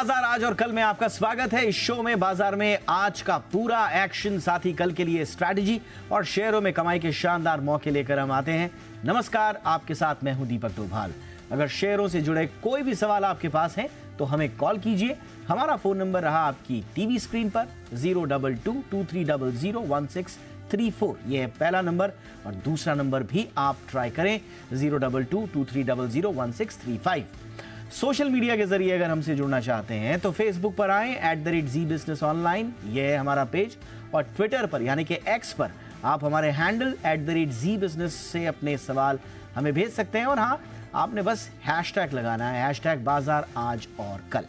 बाजार आज और कल में आपका स्वागत है। इस शो में बाजार में आज का पूरा एक्शन, साथ ही कल के लिए स्ट्रैटेजी और शेयरों में कमाई के शानदार मौके लेकर हम आते हैं। नमस्कार, आपके साथ मैं हूं दीपक डोभाल। अगर शेयरों से जुड़े कोई भी सवाल आपके पास है तो हमें कॉल कीजिए। हमारा फोन नंबर रहा आपकी टीवी स्क्रीन पर 02223001634। यह है पहला नंबर और दूसरा नंबर भी आप ट्राई करें 02223001635। सोशल मीडिया के जरिए अगर हमसे जुड़ना चाहते हैं तो फेसबुक पर आएं @ZBusinessOnline, यह है हमारा पेज, और ट्विटर पर यानी कि एक्स पर आप हमारे हैंडल @ZBusiness से अपने सवाल हमें भेज सकते हैं। और हाँ, आपने बस हैशटैग लगाना है, #बाजार आज और कल।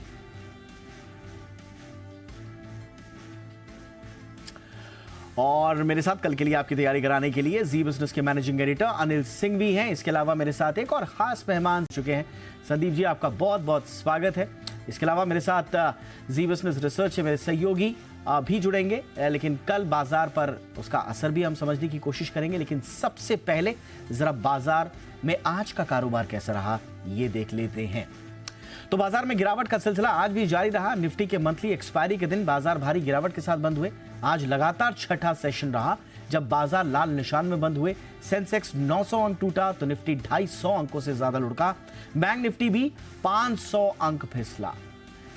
और मेरे साथ कल के लिए आपकी तैयारी कराने के लिए जी बिजनेस के मैनेजिंग एडिटर अनिल सिंह भी हैं। इसके अलावा मेरे साथ एक और खास मेहमान चुके हैं। संदीप जी, आपका बहुत बहुत स्वागत है। इसके अलावा मेरे साथ जी बिजनेस रिसर्च से मेरे सहयोगी भी जुड़ेंगे, लेकिन कल बाजार पर उसका असर भी हम समझने की कोशिश करेंगे। लेकिन सबसे पहले जरा बाजार में आज का कारोबार कैसा रहा ये देख लेते हैं। तो बाजार में गिरावट का सिलसिला आज भी जारी रहा। निफ्टी के मंथली एक्सपायरी के दिन बाजार भारी गिरावट के साथ बंद हुए। आज लगातार छठा सेशन रहा जब बाजार लाल निशान में बंद हुए। सेंसेक्स 900 अंक टूटा तो निफ्टी 250 अंकों से ज्यादा लुढ़का। बैंक निफ्टी भी 500 अंक फिसला।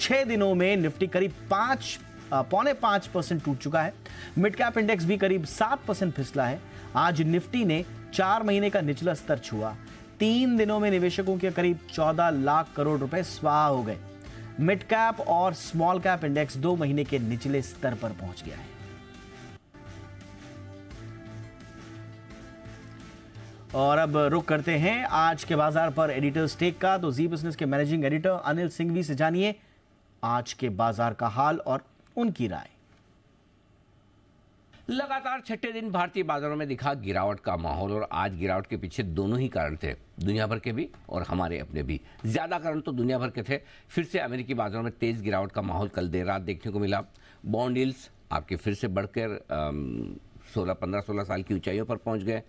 6 दिनों में निफ्टी करीब 5.5% टूट चुका है। मिड कैप इंडेक्स भी करीब 7% फिसला है। आज निफ्टी ने 4 महीने का निचला स्तर छुआ। 3 दिनों में निवेशकों के करीब 14 लाख करोड़ रुपए स्वाहा हो गए। मिड कैप और स्मॉल कैप इंडेक्स 2 महीने के निचले स्तर पर पहुंच गया है। और अब रुक करते हैं आज के बाजार पर एडिटर्स टेक का। तो जी बिजनेस के मैनेजिंग एडिटर अनिल सिंघवी से जानिए आज के बाजार का हाल और उनकी राय। लगातार छठे दिन भारतीय बाजारों में दिखा गिरावट का माहौल, और आज गिरावट के पीछे दोनों ही कारण थे, दुनिया भर के भी और हमारे अपने भी। ज्यादा कारण तो दुनिया भर के थे। फिर से अमेरिकी बाजारों में तेज गिरावट का माहौल कल देर रात देखने को मिला। बॉन्ड यील्ड्स आपके फिर से बढ़कर 15-16 साल की ऊंचाइयों पर पहुंच गए।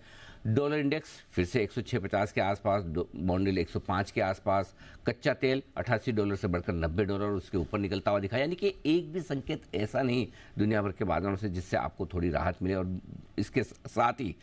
डॉलर इंडेक्स फिर से 106.50 के आसपास, बॉन्ड यील्ड 105 के आसपास। कच्चा तेल $88 से बढ़कर $90 उसके ऊपर निकलता हुआ दिखा। यानी कि एक भी संकेत ऐसा नहीं दुनिया भर के बाजारों से जिससे आपको थोड़ी राहत मिले। और इसके साथ ही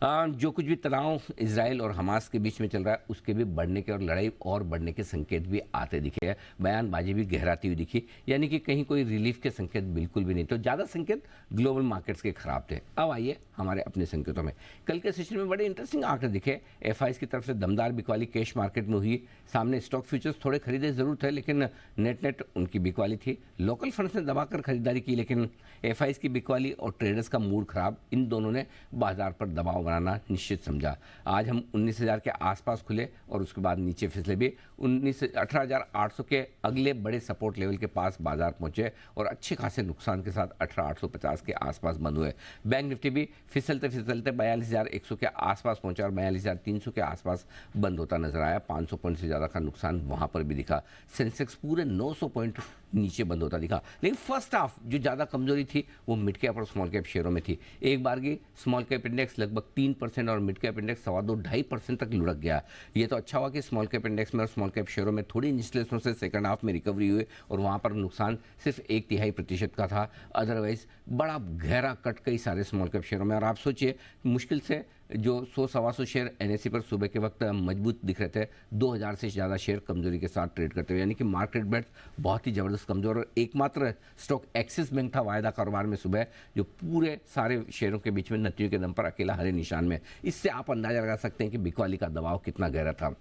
जो कुछ भी तनाव इजराइल और हमास के बीच में चल रहा है उसके भी बढ़ने के और लड़ाई और बढ़ने के संकेत भी आते दिखे हैं। बयानबाजी भी गहराती हुई दिखी, यानी कि कहीं कोई रिलीफ के संकेत बिल्कुल भी नहीं। तो ज़्यादा संकेत ग्लोबल मार्केट्स के खराब थे। अब आइए हमारे अपने संकेतों में। कल के सेशन में बड़े इंटरेस्टिंग आंकड़े दिखे। एफआईज की तरफ से दमदार बिकवाली कैश मार्केट में हुई। सामने स्टॉक फ्यूचर्स थोड़े खरीदे जरूर थे, लेकिन नेट उनकी बिकवाली थी। लोकल फंड्स ने दबाकर खरीदारी की, लेकिन एफआईज की बिकवाली और ट्रेडर्स का मूड खराब, इन दोनों ने बाजार पर दबाव बनाना निश्चित समझा। आज हम 19,000 के आसपास खुले और उसके बाद नीचे फिसले भी। 18,800 के अगले बड़े सपोर्ट लेवल के पास बाजार पहुंचे और अच्छे खासे नुकसान के साथ 18,850 के आसपास बंद हुए। बैंक निफ्टी भी फिसलते 42,100 के आसपास पहुंचा और 42,300 के आसपास बंद होता नजर आया। 500 पॉइंट से ज़्यादा का नुकसान वहां पर भी दिखा। सेंसेक्स पूरे 900 पॉइंट नीचे बंद होता दिखा। लेकिन फर्स्ट हाफ जो ज़्यादा कमजोरी थी वो मिड कैप और स्मॉल कैप शेयरों में थी। एक बार की स्मॉल कैप इंडेक्स लगभग 3% और मिड कैप इंडेक्स 2.5% तक लुढ़क गया। ये तो अच्छा हुआ कि स्मॉल कैप इंडेक्स में और स्मॉल कैप शेयरों में थोड़ी निचले स्तरों से सेकंड हाफ में रिकवरी हुई और वहाँ पर नुकसान सिर्फ 1/3% का था। अदरवाइज बड़ा गहरा कट कई सारे स्मॉल कैप शेयरों में। और आप सोचिए, मुश्किल से जो 100-125 शेयर एनएसई पर सुबह के वक्त मजबूत दिख रहे थे, 2,000 से ज़्यादा शेयर कमजोरी के साथ ट्रेड करते हुए। यानी कि मार्केट बेट बहुत ही ज़बरदस्त कमजोर। और एकमात्र स्टॉक एक्सिस बैंक था वायदा कारोबार में सुबह, जो पूरे सारे शेयरों के बीच में नतीजों के दम पर अकेला हरे निशान में। इससे आप अंदाजा लगा सकते हैं कि बिकवाली का दबाव कितना गहरा था।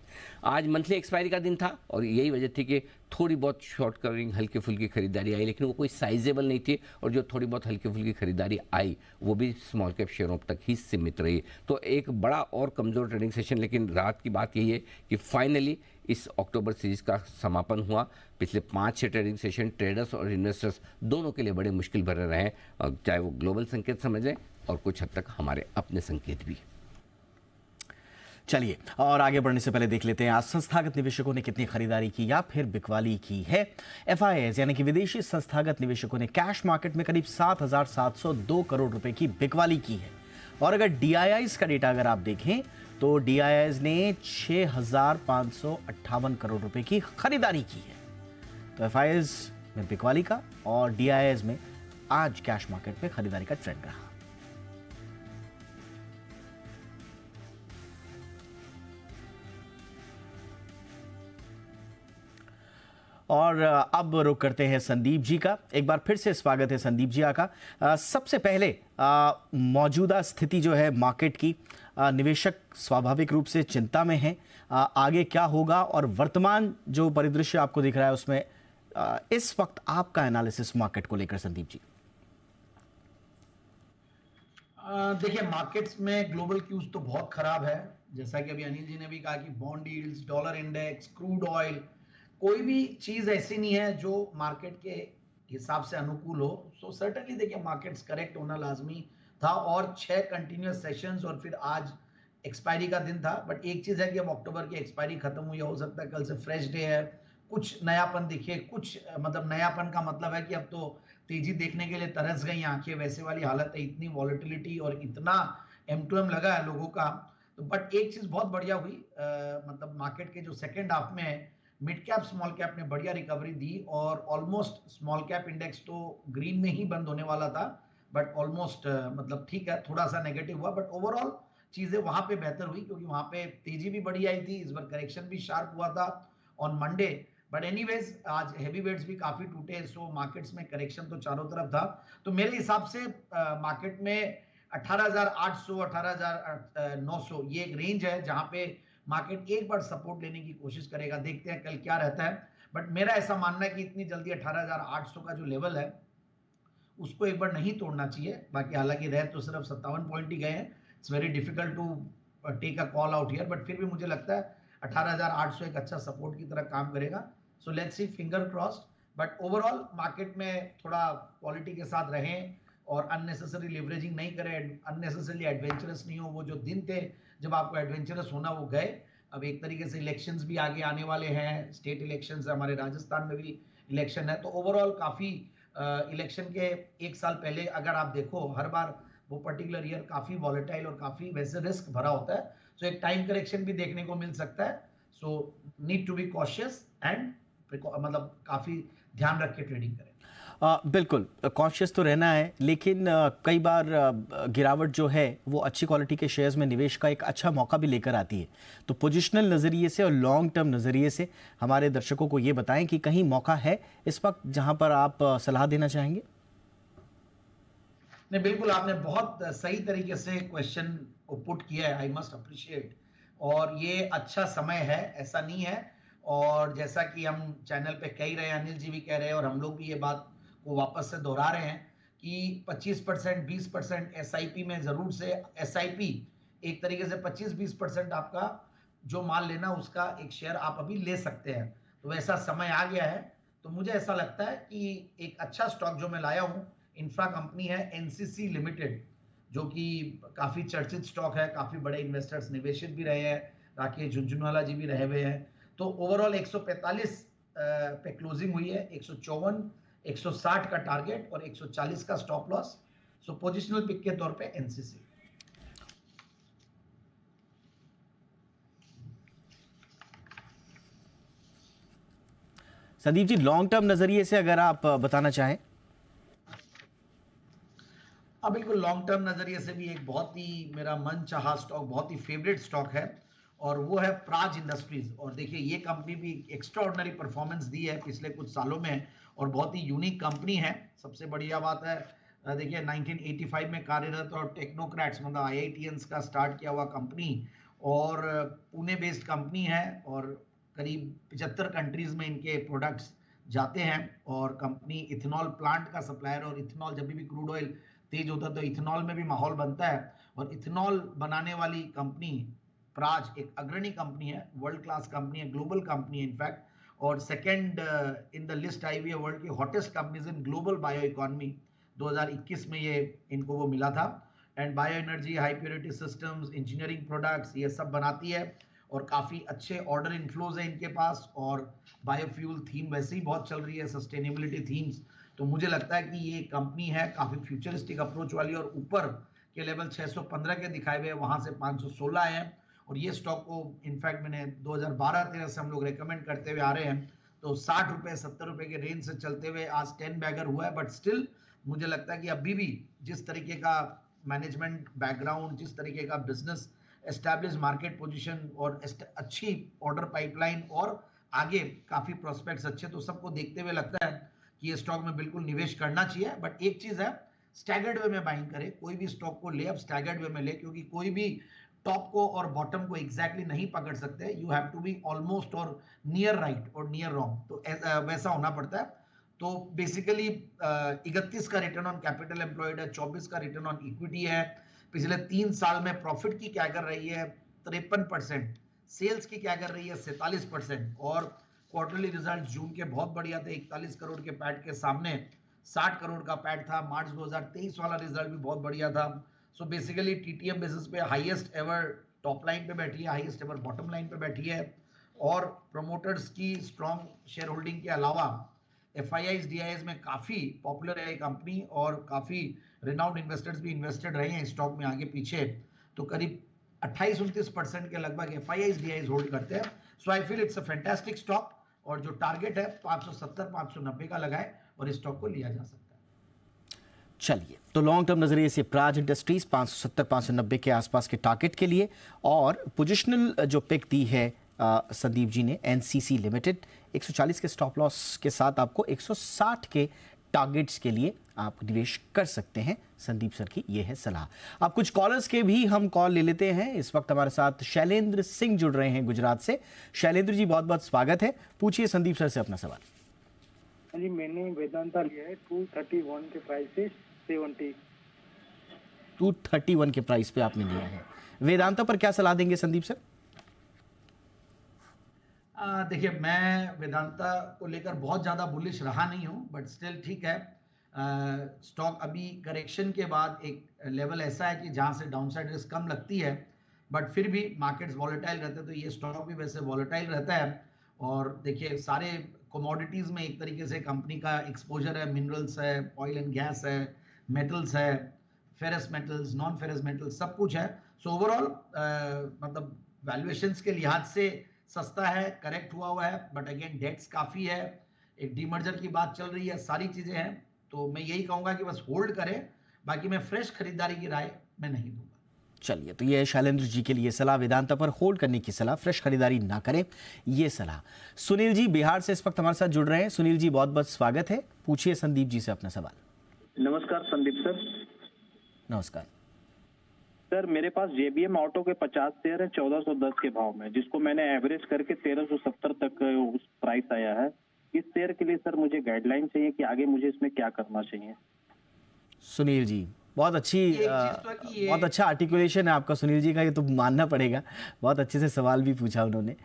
आज मंथली एक्सपायरी का दिन था और यही वजह थी कि थोड़ी बहुत शॉर्ट कवरिंग हल्की फुल्की खरीदारी आई, लेकिन वो कोई साइजेबल नहीं थी। और जो थोड़ी बहुत हल्की फुल्की खरीदारी आई वो भी स्मॉल कैप शेयरों तक ही सीमित रही। तो एक बड़ा और कमज़ोर ट्रेडिंग सेशन। लेकिन रात की बात यही है कि फाइनली इस अक्टूबर सीरीज का समापन हुआ। पिछले 5-6 ट्रेडिंग सेशन ट्रेडर्स और इन्वेस्टर्स दोनों के लिए बड़े मुश्किल भरे रहे, चाहे वो ग्लोबल संकेत समझ लें और कुछ हद तक हमारे अपने संकेत भी। चलिए, और आगे बढ़ने से पहले देख लेते हैं आज संस्थागत निवेशकों ने कितनी खरीदारी की या फिर बिकवाली की है। एफआईआईज यानी कि विदेशी संस्थागत निवेशकों ने कैश मार्केट में करीब 7,702 करोड़ रुपए की बिकवाली की है। और अगर डीआईआईज का डेटा अगर आप देखें तो डीआईआईज ने 6,558 करोड़ रुपए की खरीदारी की है। तो एफआईएस में बिकवाली का और डीआईएस में आज कैश मार्केट में खरीदारी का ट्रेंड रहा। और अब रुक करते हैं संदीप जी का। एक बार फिर से स्वागत है संदीप जी का। सबसे पहले मौजूदा स्थिति जो है मार्केट की, निवेशक स्वाभाविक रूप से चिंता में हैं। आगे क्या होगा और वर्तमान जो परिदृश्य आपको दिख रहा है उसमें इस वक्त आपका एनालिसिस मार्केट को लेकर संदीप जी। देखिए, मार्केट्स में ग्लोबल क्यूज तो बहुत खराब है। जैसा कि अभी अनिल जी ने भी कहा कि bond yields, dollar index, crude oil, कोई भी चीज ऐसी नहीं है जो मार्केट के हिसाब से अनुकूल हो। सो सर्टेनली देखिए, मार्केट्स करेक्ट होना लाजमी था और 6 कंटिन्यूअस सेशंस और फिर आज एक्सपायरी का दिन था। बट एक चीज है कि अब अक्टूबर की एक्सपायरी खत्म हुई, हो सकता है कल से फ्रेश डे है, कुछ नयापन दिखे। कुछ मतलब नयापन का मतलब है कि अब तो तेजी देखने के लिए तरस गई आंखें, वैसे वाली हालत है। इतनी वॉलेटिलिटी और इतना M2M लगा है लोगों का। तो बट एक चीज बहुत बढ़िया हुई, मतलब मार्केट के जो सेकेंड हाफ में मिड कैप स्मॉल कैप ने बढ़िया रिकवरी दी और ऑलमोस्ट स्मॉल कैप इंडेक्स तो ग्रीन में ही बंद होने वाला था, बट ऑलमोस्ट मतलब ठीक है, थोड़ा सा नेगेटिव हुआ, बट ओवरऑल चीजें वहां पे बेहतर हुई क्योंकि वहां पे तेजी भी बढ़ी आई थी। इस बार करेक्शन भी शार्प हुआ था ऑन मंडे। बट एनीवेज आज हैवी वेट्स भी काफी टूटे, सो मार्केट्स में करेक्शन तो चारों तरफ था। तो मेरे हिसाब से मार्केट में 18,800 18,900 ये एक रेंज है जहां पे मार्केट एक बार सपोर्ट लेने की कोशिश करेगा। देखते हैं कल क्या रहता है। बट मेरा ऐसा मानना है कि इतनी जल्दी 18,800 का जो लेवल है उसको एक बार नहीं तोड़ना चाहिए। बाकी हालांकि रह तो सिर्फ 57 पॉइंट ही गए हैं, it's very difficult to take a call out here, but फिर भी मुझे लगता है 18,800 एक अच्छा सपोर्ट की तरह काम करेगा। So let's see, finger crossed. But overall market में थोड़ा क्वालिटी के साथ रहें और अननेसेसरी लिवरेजिंग नहीं करें, अननेसेसरली एडवेंचरस नहीं हो। वो जो दिन थे जब आपको एडवेंचरस होना वो गए। अब एक तरीके से इलेक्शंस भी आगे आने वाले हैं, स्टेट इलेक्शंस, हमारे राजस्थान में भी इलेक्शन है। तो ओवरऑल काफी इलेक्शन के एक साल पहले अगर आप देखो, हर बार वो पर्टिकुलर ईयर काफी वॉलेटाइल और काफी वैसे रिस्क भरा होता है। सो एक टाइम करेक्शन भी देखने को मिल सकता है। So need to be cautious and मतलब काफी ध्यान रख के ट्रेडिंग करें। बिल्कुल कॉन्शियस तो रहना है, लेकिन कई बार गिरावट जो है वो अच्छी क्वालिटी के शेयर्स में निवेश का एक अच्छा मौका भी लेकर आती है। तो पोजिशनल नज़रिए से और लॉन्ग टर्म नज़रिए से हमारे दर्शकों को ये बताएं कि कहीं मौका है इस वक्त जहां पर आप सलाह देना चाहेंगे। नहीं, बिल्कुल आपने बहुत सही तरीके से क्वेश्चन को पुट किया है, आई मस्ट अप्रिशिएट। और ये अच्छा समय है, ऐसा नहीं है। और जैसा कि हम चैनल पे कह ही रहे हैं, अनिल जी भी कह रहे हैं और हम लोग भी ये बात को वापस से दोहरा रहे हैं कि 25% 20% एसआईपी में जरूर से, एसआईपी एक तरीके से 25-20% आपका जो माल लेना उसका एक शेयर आप अभी ले सकते हैं। तो वैसा समय आ गया है। तो मुझे ऐसा लगता है कि एक अच्छा स्टॉक जो मैं लाया हूं, इंफ्रा कंपनी है एनसीसी लिमिटेड, जो कि काफी चर्चित स्टॉक है, काफी बड़े इन्वेस्टर्स निवेशित भी रहे हैं, राकेश झुंझुनवाला जी भी रहे हुए हैं। तो ओवरऑल 145 पे क्लोजिंग हुई है, 154 160 का टारगेट और 140 का स्टॉप लॉस। सो पोजिशनल पिक के तौर पे NCC. Sandeep ji, long term नजरिए से अगर आप बताना चाहें। हाँ बिल्कुल, लॉन्ग टर्म नजरिए से भी एक बहुत ही मेरा मन चाहा स्टॉक, बहुत ही फेवरेट स्टॉक है और वो है प्राज इंडस्ट्रीज। और देखिए, ये कंपनी भी एक्स्ट्राऑर्डिनरी परफॉर्मेंस दी है पिछले कुछ सालों में और बहुत ही यूनिक कंपनी है। सबसे बढ़िया बात है, देखिए 1985 में कार्यरत और टेक्नोक्रेट्स मतलब IITians का स्टार्ट किया हुआ कंपनी और पुणे बेस्ड कंपनी है और करीब 75 कंट्रीज में इनके प्रोडक्ट्स जाते हैं। और कंपनी इथेनॉल प्लांट का सप्लायर, और इथेनॉल जब भी क्रूड ऑयल तेज होता है तो इथेनॉल में भी माहौल बनता है। और इथेनॉल बनाने वाली कंपनी प्राज एक अग्रणी कंपनी है, वर्ल्ड क्लास कंपनी है, ग्लोबल कंपनी है इनफैक्ट। और सेकंड इन द लिस्ट आई हुई है वर्ल्ड की hottest companies in global bio economy. 2021 में ये इनको वो मिला था। And bio energy, high purity systems, engineering products ये सब बनाती है और काफी अच्छे ऑर्डर इनफ्लोज है इनके पास। और बायोफ्यूल थीम वैसे ही बहुत चल रही है, सस्टेनेबिलिटी थीम्स। तो मुझे लगता है कि ये कंपनी है काफी फ्यूचरिस्टिक अप्रोच वाली और ऊपर के लेवल 615 के दिखाए हुए, वहां से 516 आए हैं। और ये स्टॉक को इनफैक्ट मैंने 2012-13 से हम लोग रेकमेंड करते हुए आ रहे हैं। तो 60 रुपए 70 रुपए के रेंज से चलते हुए आज 10 बैगर हुआ है, बट स्टिल मुझे लगता है कि अभी भी जिस तरीके का मैनेजमेंट बैकग्राउंड, जिस तरीके का बिजनेस एस्टैब्लिश मार्केट पोजीशन और अच्छी ऑर्डर पाइपलाइन और आगे काफी प्रोस्पेक्ट्स अच्छे, तो सबको देखते हुए लगता है कि ये स्टॉक में बिल्कुल निवेश करना चाहिए। बट एक चीज है, स्टैगर्ड वे में बाइंग करे, कोई भी स्टॉक को ले अब स्टैगर्ड वे में ले, क्योंकि कोई भी टॉप को और बॉटम को एग्जैक्टली नहीं पकड़ सकते। You have to be almost और नियर राइट और नियर रॉन्ग, तो वैसा होना पड़ता है। तो बेसिकली 31 का रिटर्न ऑन कैपिटल एम्प्लॉयड है, 24 का रिटर्न ऑन इक्विटी है। पिछले 3 साल में प्रॉफिट की क्या कर रही है 53%, सेल्स की क्या कर रही है 47%, और क्वार्टरली रिजल्ट जून के बहुत बढ़िया थे, 41 करोड़ के पैट के सामने 60 करोड़ का पैट था। मार्च 2023 वाला रिजल्ट भी बहुत बढ़िया था। सो बेसिकली टीटीएम बेसिस पे हाईएस्ट एवर टॉप लाइन पे बैठी है, हाईएस्ट एवर बॉटम लाइन पे बैठी है, और प्रमोटर्स की स्ट्रॉन्ग शेयर होल्डिंग के अलावा एफआईआईज डीआईएस में काफी पॉपुलर है कंपनी, और काफी रिनाउंड इन्वेस्टर्स भी इन्वेस्टेड रहे हैं स्टॉक में आगे पीछे। तो करीब 28-29% के लगभग एफआईआईज डीआईएस होल्ड करते हैं। So I feel it's a fantastic stock, और जो टारगेट है 570-590 का लगाए और इस स्टॉक को लिया जा सकता है। चलिए, तो लॉन्ग टर्म नजरिए से प्राज इंडस्ट्रीज 570-590 के आसपास के टारगेट के लिए, और पोजिशनल जो पिक दी है संदीप जी ने एनसीसी लिमिटेड 140 के स्टॉप लॉस के साथ आपको 160 के टारगेट्स के लिए आप निवेश कर सकते हैं। संदीप सर की ये है सलाह। अब कुछ कॉलर्स के भी हम कॉल ले लेते हैं। इस वक्त हमारे साथ शैलेंद्र सिंह जुड़ रहे हैं गुजरात से। शैलेंद्र जी, बहुत बहुत स्वागत है। पूछिए संदीप सर से अपना सवाल। जी, मैंने वेदांता लिया है 231 के प्राइस से 70। 231 के प्राइस पे आपने लिया है। वेदांता पर क्या सलाह देंगे संदीप सर? देखिए, मैं वेदांता को लेकर बहुत ज़्यादा बुलिश रहा नहीं हूँ, बट स्टिल ठीक है। स्टॉक अभी करेक्शन के बाद एक लेवल ऐसा है कि जहाँ से डाउनसाइड रिस्क कम लगती है, बट फिर भी मार्केट्स वॉलेटाइल रहते हैं, तो ये स्टॉक भी वैसे वॉलेटाइल रहता है। और देखिए, सारे कमोडिटीज़ में एक तरीके से कंपनी का एक्सपोजर है, मिनरल्स है, ऑयल एंड गैस है, मेटल्स है, ferrous metals, non ferrous metals, सब कुछ है। सो ओवरऑल मतलब वैल्यूएशंस के लिहाज से सस्ता है, करेक्ट हुआ है, बट अगेन डेट्स काफ़ी है, एक डीमर्जर की बात चल रही है, सारी चीज़ें हैं। तो मैं यही कहूँगा कि बस होल्ड करें, बाकी मैं फ्रेश खरीदारी की राय मैं नहीं दूंगा। चलिए, तो ये है शैलेंद्र जी के लिए सलाह, वेदांता पर होल्ड करने की सलाह, फ्रेश खरीदारी ना करें, ये सलाह। सुनील जी बिहार से इस वक्त हमारे साथ जुड़ रहे हैं। सुनील जी, बहुत बहुत स्वागत है। पूछिए संदीप जी से अपना सवाल। नमस्कार संदीप सर। नमस्कार सर, मेरे पास जेबीएम ऑटो के 50 शेयर है 1410 के भाव में, जिसको मैंने एवरेज करके 1370 तक उस प्राइस आया है। इस शेयर के लिए सर मुझे गाइडलाइन चाहिए कि आगे मुझे इसमें क्या करना चाहिए। सुनील जी, बहुत अच्छा आर्टिकुलेशन है आपका सुनील जी का, ये तो मानना पड़ेगा। बहुत अच्छे से सवाल भी पूछा उन्होंने।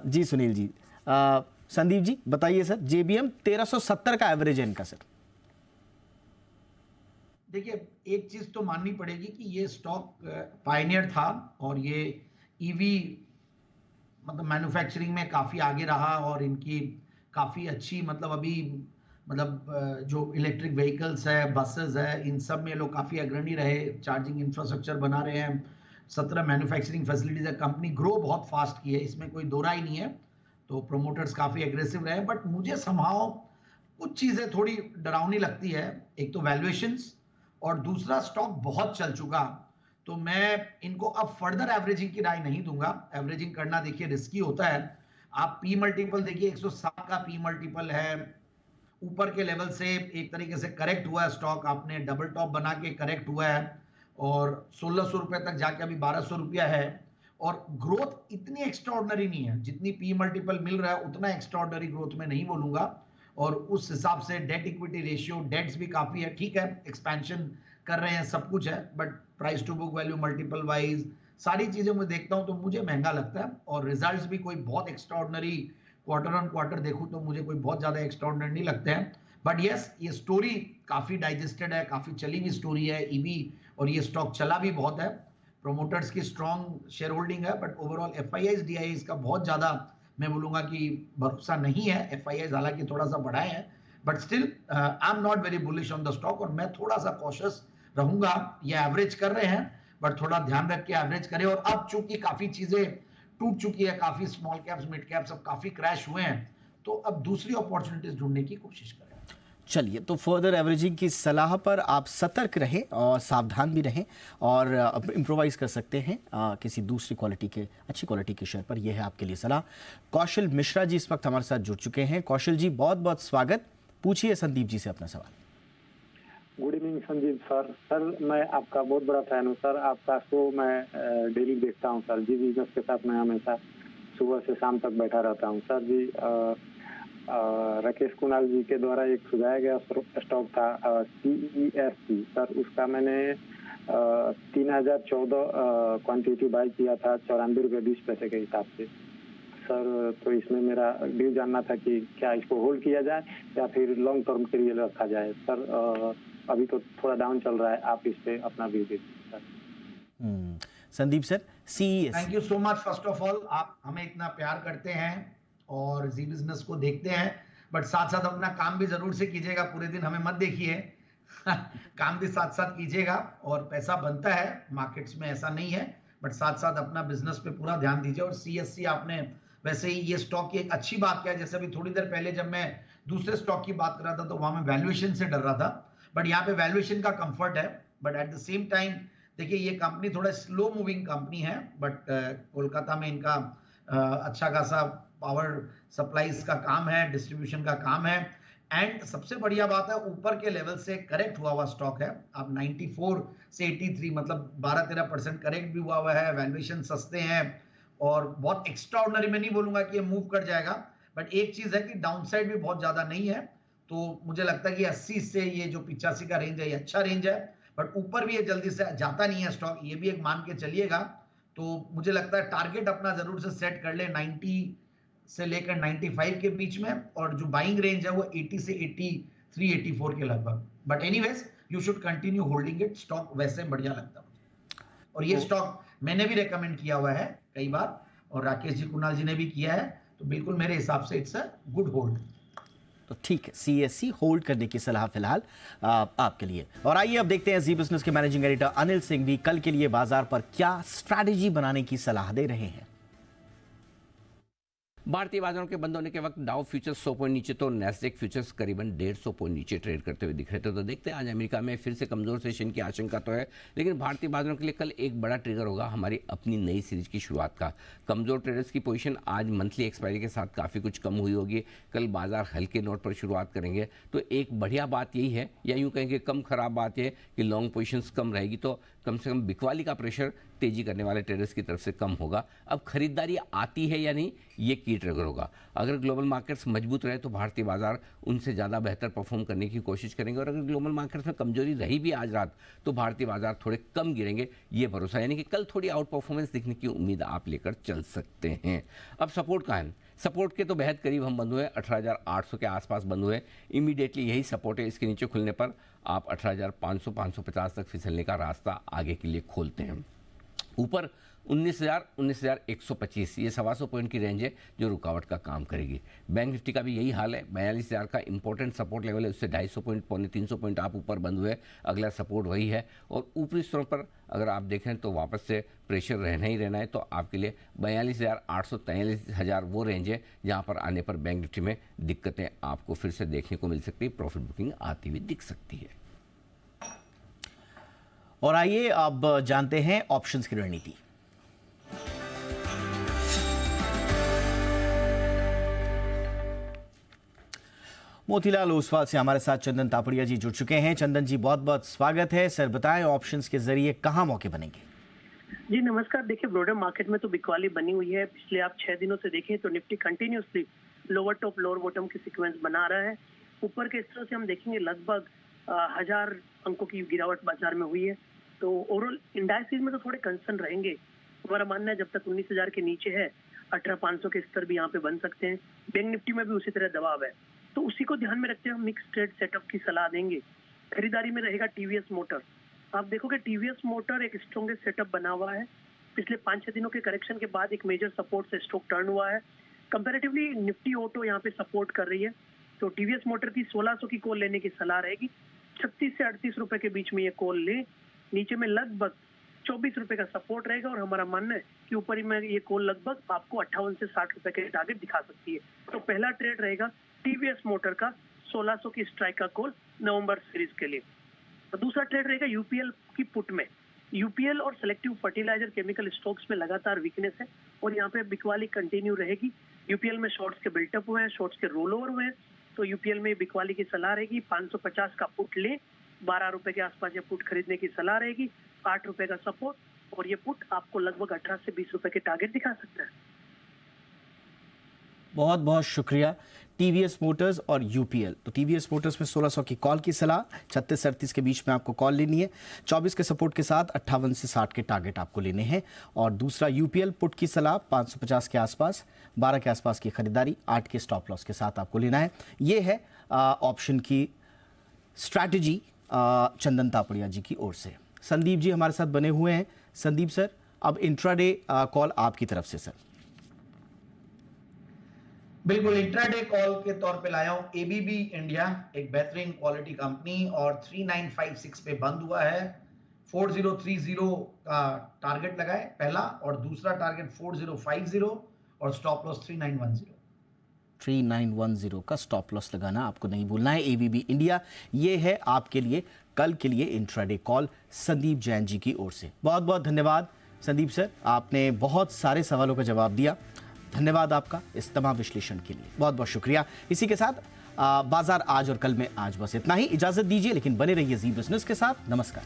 जी सुनील जी, संदीप जी बताइए सर, जेबीएम 1370 का एवरेज है इनका सर। देखिए, एक चीज तो माननी पड़ेगी कि ये स्टॉक पायनियर था, और ये ईवी मतलब मैन्युफैक्चरिंग में काफी आगे रहा, और इनकी काफी अच्छी मतलब जो इलेक्ट्रिक व्हीकल्स है, बसेस है, इन सब में लोग काफी अग्रणी रहे, चार्जिंग इंफ्रास्ट्रक्चर बना रहे हैं, 17 मैन्युफैक्चरिंग फैसिलिटीज है। कंपनी ग्रो बहुत फास्ट की है, इसमें कोई दो राय नहीं है। तो प्रोमोटर्स काफी एग्रेसिव रहे, बट मुझे संभाव कुछ चीजें थोड़ी डरावनी लगती है। एक तो वैल्यूएशंस, और दूसरा स्टॉक बहुत चल चुका, तो मैं इनको अब फर्दर एवरेजिंग की राय नहीं दूंगा। एवरेजिंग करना देखिए रिस्की होता है। आप पी मल्टीपल देखिए, 107 का पी मल्टीपल है, ऊपर के लेवल से एक तरीके से करेक्ट हुआ है स्टॉक, आपने डबल टॉप बना के करेक्ट हुआ है, और 1600 रुपए तक जाके अभी 1200 रुपया है, और ग्रोथ इतनी एक्स्ट्राऑर्डिनरी नहीं है। जितनी पी मल्टीपल मिल रहा है उतना एक्स्ट्राऑर्डिनरी ग्रोथ में नहीं बोलूंगा, और उस हिसाब से डेट इक्विटी रेशियो, डेट्स भी काफी है, ठीक है, एक्सपेंशन कर रहे हैं, सब कुछ है, but price to book value multiple wise सारी चीजें मैं देखता हूं तो मुझे महंगा लगता है। और रिजल्ट्स भी कोई बहुत एक्स्ट्राऑर्डिनरी क्वार्टर ऑन क्वार्टर देखूं तो मुझे कोई बहुत ज्यादा एक्स्ट्राऑर्डिनरी नहीं लगते हैं। बट यस, ये स्टोरी काफी डाइजेस्टेड है, काफी चली हुई स्टोरी है ईवी, और ये स्टॉक चला भी बहुत है। प्रोमोटर्स की स्ट्रॉन्ग शेयर होल्डिंग है, बट ओवरऑल एफआईआईज डीआईआईज का बहुत ज्यादा मैं बोलूंगा कि भरोसा नहीं है। एफआईआईज हालांकि थोड़ा सा बढ़ाए हैं, but still I am not very bullish on the stock, और मैं थोड़ा सा कॉशियस रहूंगा। ये एवरेज कर रहे हैं, बट थोड़ा ध्यान रख के एवरेज करें। और अब चूंकि काफी चीजें टूट चुकी है, काफी स्मॉल कैप्स, मिड कैप्स अब काफी क्रैश हुए हैं, तो अब दूसरी अपॉर्चुनिटीज ढूंढने की कोशिश करें। चलिए, तो फर्दर एवरेजिंग की सलाह पर आप सतर्क रहें और सावधान भी रहें और इम्प्रोवाइज कर सकते हैं किसी दूसरी क्वालिटी के, अच्छी क्वालिटी के शेयर पर। यह है आपके लिए सलाह। कौशल मिश्रा जी इस वक्त हमारे साथ जुड़ चुके हैं। कौशल जी, बहुत बहुत स्वागत। पूछिए संदीप जी से अपना सवाल। Good evening Sanjeev sir. Sir मैं आपका बहुत बड़ा फैन हूँ सर। आपका शो मैं डेली देखता हूँ सर जी। बिजनेस के साथ मैं हमेशा सुबह से शाम तक बैठा रहता हूँ सर जी। राकेश कुणाल जी के द्वारा एक सुझाया गया स्टॉक था CESC सर। उसका मैंने 3014 क्वांटिटी बाई किया था 94.20 के हिसाब से सर। तो इसमें मेरा व्यू जानना था कि क्या इसको होल्ड किया जाए या फिर लॉन्ग टर्म के लिए रखा जाए सर। अभी तो थोड़ा डाउन चल रहा है, आप इस पे अपना व्यू दीजिए sir. Sandeep sir, CESC। Thank you so much. First of all, आप हमें इतना प्यार करते हैं और जी बिजनेस को देखते हैं, बट साथ साथ अपना काम भी जरूर से कीजिएगा। पूरे दिन हमें मत देखिए काम भी साथ साथ कीजिएगा और पैसा बनता है मार्केट्स में, ऐसा नहीं है, बट साथ साथ अपना बिजनेस पे पूरा ध्यान दीजिए। और CSC आपने वैसे ही ये स्टॉक की एक अच्छी बात क्या है, जैसे अभी थोड़ी देर पहले जब मैं दूसरे स्टॉक की बात कर रहा था तो वहां मैं वैल्यूएशन से डर रहा था, बट यहाँ पे वैल्यूएशन का कंफर्ट है। But at the same time देखिए, ये कंपनी थोड़ा स्लो मूविंग कंपनी है, बट कोलकाता में इनका अच्छा खासा पावर सप्लाईज का काम है, डिस्ट्रीब्यूशन का काम है। एंड सबसे बढ़िया बात है, ऊपर के लेवल से करेक्ट हुआ हुआ स्टॉक है। अब 94 से 83 मतलब 12-13% करेक्ट भी हुआ है। वैल्यूएशन सस्ते हैं और बहुत एक्स्ट्राऑर्डिनरी मैं नहीं बोलूंगा कि ये मूव कर जाएगा, बट एक चीज है कि डाउनसाइड भी बहुत ज्यादा नहीं है। तो मुझे लगता है कि 80 से ये जो 85 का रेंज है ये अच्छा रेंज है, बट ऊपर भी ये जल्दी से जाता नहीं है स्टॉक, ये भी एक मान के चलिएगा। तो मुझे लगता है टारगेट अपना जरूर से सेट कर ले 90 से लेकर 95 के बीच में, और जो बाइंग रेंज है वो 80 से 83 84 के लगभग। But anyways you should continue holding it. Stock वैसे बढ़िया लगता मुझे, और ये स्टॉक मैंने भी रेकमेंड किया हुआ है कई बार, और राकेश जी कुणाल जी ने भी किया है, तो बिल्कुल मेरे हिसाब से इट्स अ गुड होल्ड। तो ठीक है, CSC होल्ड करने की सलाह फिलहाल आपके लिए। और आइए अब देखते हैं जी बिजनेस के मैनेजिंग एडिटर अनिल सिंह भी कल के लिए बाजार पर क्या स्ट्रैटेजी बनाने की सलाह दे रहे हैं। भारतीय बाजारों के बंद होने के वक्त डाउ फ्यूचर्स 100 पॉइंट नीचे तो नैस्डैक फ्यूचर्स करीबन 150 पॉइंट नीचे ट्रेड करते हुए दिख रहे थे। तो देखते हैं आज अमेरिका में फिर से कमजोर सेशन की आशंका तो है, लेकिन भारतीय बाजारों के लिए कल एक बड़ा ट्रिगर होगा हमारी अपनी नई सीरीज की शुरुआत का। कमजोर ट्रेडर्स की पोजीशन आज मंथली एक्सपायरी के साथ काफ़ी कुछ कम हुई होगी। कल बाजार हल्के नोट पर शुरुआत करेंगे, तो एक बढ़िया बात यही है, या यूँ कहेंगे कम खराब बात यह कि लॉन्ग पोजीशंस कम रहेगी, तो कम से कम बिकवाली का प्रेशर तेजी करने वाले ट्रेडर्स की तरफ से कम होगा। अब खरीदारी आती है या नहीं, ये की ट्रिगर होगा। अगर ग्लोबल मार्केट्स मजबूत रहे तो भारतीय बाजार उनसे ज़्यादा बेहतर परफॉर्म करने की कोशिश करेंगे, और अगर ग्लोबल मार्केट्स में कमजोरी रही भी आज रात तो भारतीय बाजार थोड़े कम गिरेंगे, ये भरोसा। यानी कि कल थोड़ी आउट परफॉर्मेंस दिखने की उम्मीद आप लेकर चल सकते हैं। अब सपोर्ट कहाँ है? सपोर्ट के तो बेहद करीब हम बंद हुए, 18,800 के आसपास बंद हुए। इमीडिएटली यही सपोर्ट है, इसके नीचे खुलने पर आप 18,500 550 तक फिसलने का रास्ता आगे के लिए खोलते हैं। ऊपर 19,000 19,125 ये 125 पॉइंट की रेंज है जो रुकावट का काम करेगी। बैंक निफ्टी का भी यही हाल है, 42,000 का इंपॉर्टेंट सपोर्ट लेवल है, उससे 250 पॉइंट 300 पॉइंट आप ऊपर बंद हुए, अगला सपोर्ट वही है। और ऊपरी स्तरों पर अगर आप देखें तो वापस से प्रेशर रहना ही रहना है, तो आपके लिए 42,800 43,000 वो रेंज है जहाँ पर आने पर बैंक निफ्टी में दिक्कतें आपको फिर से देखने को मिल सकती है, प्रॉफिट बुकिंग आती हुई दिख सकती है। और आइए अब जानते हैं ऑप्शंस की रणनीति। मोतीलाल ओसवाल से हमारे साथ चंदन तापड़िया जी जुड़ चुके हैं। चंदन जी, बहुत बहुत स्वागत है। सर बताएं, ऑप्शंस के जरिए कहां मौके बनेंगे? जी नमस्कार। देखिए, ब्रॉडर मार्केट में तो बिकवाली बनी हुई है। पिछले आप 6 दिनों से देखें तो Nifty continuously lower top lower bottom की सीक्वेंस बना रहा है। ऊपर के स्तरों से हम देखेंगे लगभग 1000 अंकों की गिरावट बाजार में हुई है। तो ओवरऑल इंडाइसिस में तो थोड़े कंसर्न रहेंगे। हमारा मानना है जब तक 19,000 के नीचे है 18,500 के स्तर भी यहाँ पे बन सकते हैं। बैंक निफ्टी में भी उसी तरह दबाव है, तो उसी को ध्यान में रखते हुए हम मिक्स ट्रेड सेटअप की सलाह देंगे। खरीदारी में रहेगा टीवीएस मोटर। आप देखोगे टीवीएस मोटर एक स्ट्रॉन्गेस्ट सेटअप बना हुआ है। पिछले 5-6 दिनों के करेक्शन के बाद एक मेजर सपोर्ट से स्टॉक टर्न हुआ है। कंपैरेटिवली निफ्टी ऑटो यहाँ पे सपोर्ट कर रही है, तो टीवीएस मोटर की 1600 की कॉल लेने की सलाह रहेगी। 36 से 38 रुपए के बीच में ये कॉल ले। नीचे में लगभग ₹24 का सपोर्ट रहेगा और हमारा मानना है कि ऊपर ही में ये कॉल लगभग आपको 58 से 60 रुपए के टारगेट दिखा सकती है। तो पहला ट्रेड रहेगा टीवीएस मोटर का 1600 की स्ट्राइक का कॉल नवंबर सीरीज के लिए। तो दूसरा ट्रेड रहेगा यूपीएल की पुट में। यूपीएल और सेलेक्टिव फर्टिलाइजर केमिकल स्टॉक्स में लगातार वीकनेस है और यहाँ पे बिकवाली कंटिन्यू रहेगी। यूपीएल में शॉर्ट्स के बिल्टअप हुए हैं, शॉर्ट्स के रोल ओवर हुए हैं, तो यूपीएल में बिकवाली की सलाह रहेगी। 550 का पुट ले, 12 रुपए के आसपास ये पुट खरीदने की सलाह रहेगी। 8 रुपए का सपोर्ट और ये पुट आपको लगभग 18 से 20 रुपए के टारगेट दिखा सकता है। बहुत बहुत शुक्रिया। टीवीएस मोटर्स और यूपीएल, तो टीवीएस मोटर्स में 1600 की कॉल की सलाह, 36 से 38 के बीच में आपको कॉल लेनी है। 24 के सपोर्ट के साथ 58 से 60 के टारगेट आपको लेने हैं। और दूसरा यूपीएल पुट की सलाह 550 के आसपास, 12 के आसपास की खरीदारी, 8 के स्टॉप लॉस के साथ आपको लेना है। ये है ऑप्शन की स्ट्रैटेजी चंदन तापड़िया जी की ओर से। संदीप जी हमारे साथ बने हुए हैं। संदीप सर, अब इंट्राडे कॉल आपकी तरफ से सर। बिल्कुल, इंट्राडे कॉल के तौर पे लाया हूं एबीबी इंडिया, एक बेहतरीन क्वालिटी कंपनी, और 3956 पे बंद हुआ है। 4030 का टारगेट लगाए पहला, और दूसरा टारगेट 4050 और स्टॉप लॉस 3910। 3910 का स्टॉप लॉस लगाना आपको नहीं भूलना है। एबीबी इंडिया, ये है आपके लिए कल के लिए इंट्राडे कॉल संदीप जैन जी की ओर से। बहुत बहुत धन्यवाद संदीप सर, आपने बहुत सारे सवालों का जवाब दिया। धन्यवाद आपका इस तमाम विश्लेषण के लिए, बहुत बहुत शुक्रिया। इसी के साथ बाजार आज और कल में आज बस इतना ही। इजाजत दीजिए, लेकिन बने रहिए जी बिजनेस के साथ। नमस्कार।